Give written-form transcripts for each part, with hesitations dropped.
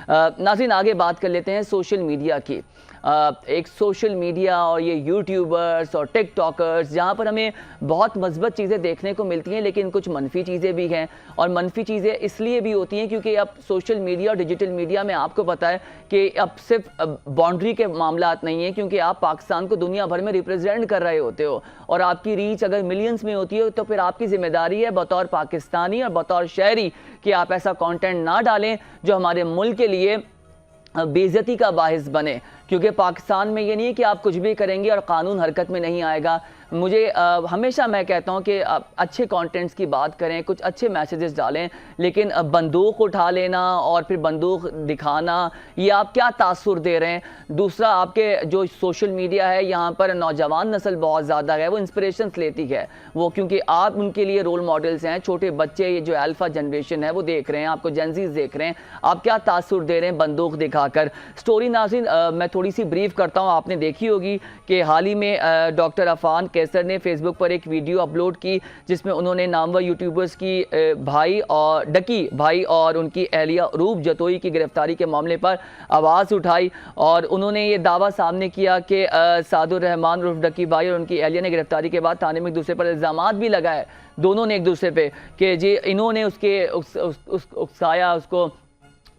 नाज़रीन, आगे बात कर लेते हैं सोशल मीडिया की। एक सोशल मीडिया और ये यूट्यूबर्स और टिकटॉकर्स, जहाँ पर हमें बहुत मस्बत चीज़ें देखने को मिलती हैं, लेकिन कुछ मनफी चीज़ें भी हैं। और मनफी चीज़ें इसलिए भी होती हैं क्योंकि अब सोशल मीडिया और डिजिटल मीडिया में आपको पता है कि अब सिर्फ बाउंड्री के मामलात नहीं है, क्योंकि आप पाकिस्तान को दुनिया भर में रिप्रेजेंट कर रहे होते हो और आपकी रीच अगर मिलियंस में होती है तो फिर आपकी जिम्मेदारी है बतौर पाकिस्तानी और बतौर शहरी कि आप ऐसा कंटेंट ना डालें जो हमारे मुल्क के लिए बेइज्जती का बाहिस बने। क्योंकि पाकिस्तान में ये नहीं है कि आप कुछ भी करेंगे और कानून हरकत में नहीं आएगा। मुझे हमेशा मैं कहता हूँ कि आप अच्छे कंटेंट्स की बात करें, कुछ अच्छे मैसेजेस डालें, लेकिन बंदूक उठा लेना और फिर बंदूक दिखाना, ये आप क्या तासुर दे रहे हैं। दूसरा, आपके जो सोशल मीडिया है, यहाँ पर नौजवान नस्ल बहुत ज़्यादा है, वो इंस्पिरेशंस लेती है, वो क्योंकि आप उनके लिए रोल मॉडल्स हैं। छोटे बच्चे, ये जो अल्फ़ा जनरेशन है वो देख रहे हैं, आपको जेनज़ीज़ देख रहे हैं, आप क्या तासुर दे रहे हैं बंदूक दिखाकर। स्टोरी नाज़रीन मैं थोड़ी सी ब्रीफ करता हूँ। आपने देखी होगी कि हाल ही में डॉक्टर अफान कैसर ने फेसबुक पर एक वीडियो अपलोड की जिसमें उन्होंने नामवर यूट्यूबर्स की भाई और डकी भाई और उनकी अहलिया रूप जतोई की गिरफ्तारी के मामले पर आवाज़ उठाई और उन्होंने ये दावा सामने किया कि सादुर रहमान उर्फ डकी भाई और उनकी अहलिया ने गिरफ्तारी के बाद थाने में एक दूसरे पर इल्ज़ामात भी लगाए, दोनों ने एक दूसरे पे, कि जी इन्होंने उकसाया, उसको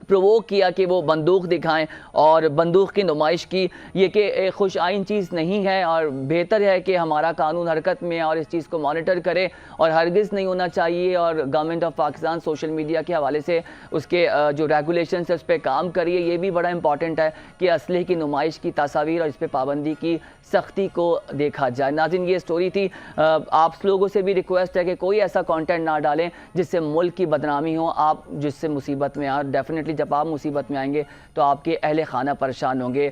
प्रोवोक किया कि वो बंदूक दिखाएं और बंदूक की नुमाइश की। ये कि खुश आइन चीज़ नहीं है और बेहतर है कि हमारा कानून हरकत में और इस चीज़ को मॉनिटर करे और हरगिज़ नहीं होना चाहिए। और government of Pakistan social media के हवाले से उसके जो रेगुलेशन है उस पर काम करिए। ये भी बड़ा इंपॉर्टेंट है कि असलहे की नुमाइश की तस्वीर और इस पर पाबंदी की सख्ती को देखा जाए। नाज़रीन, ये स्टोरी थी। आप लोगों से भी रिक्वेस्ट है कि कोई ऐसा कंटेंट ना डालें जिससे मुल्क की बदनामी हो, आप जिससे मुसीबत में आए। डेफिनेटली जब आप मुसीबत में आएंगे तो आपके अहले खाना परेशान होंगे।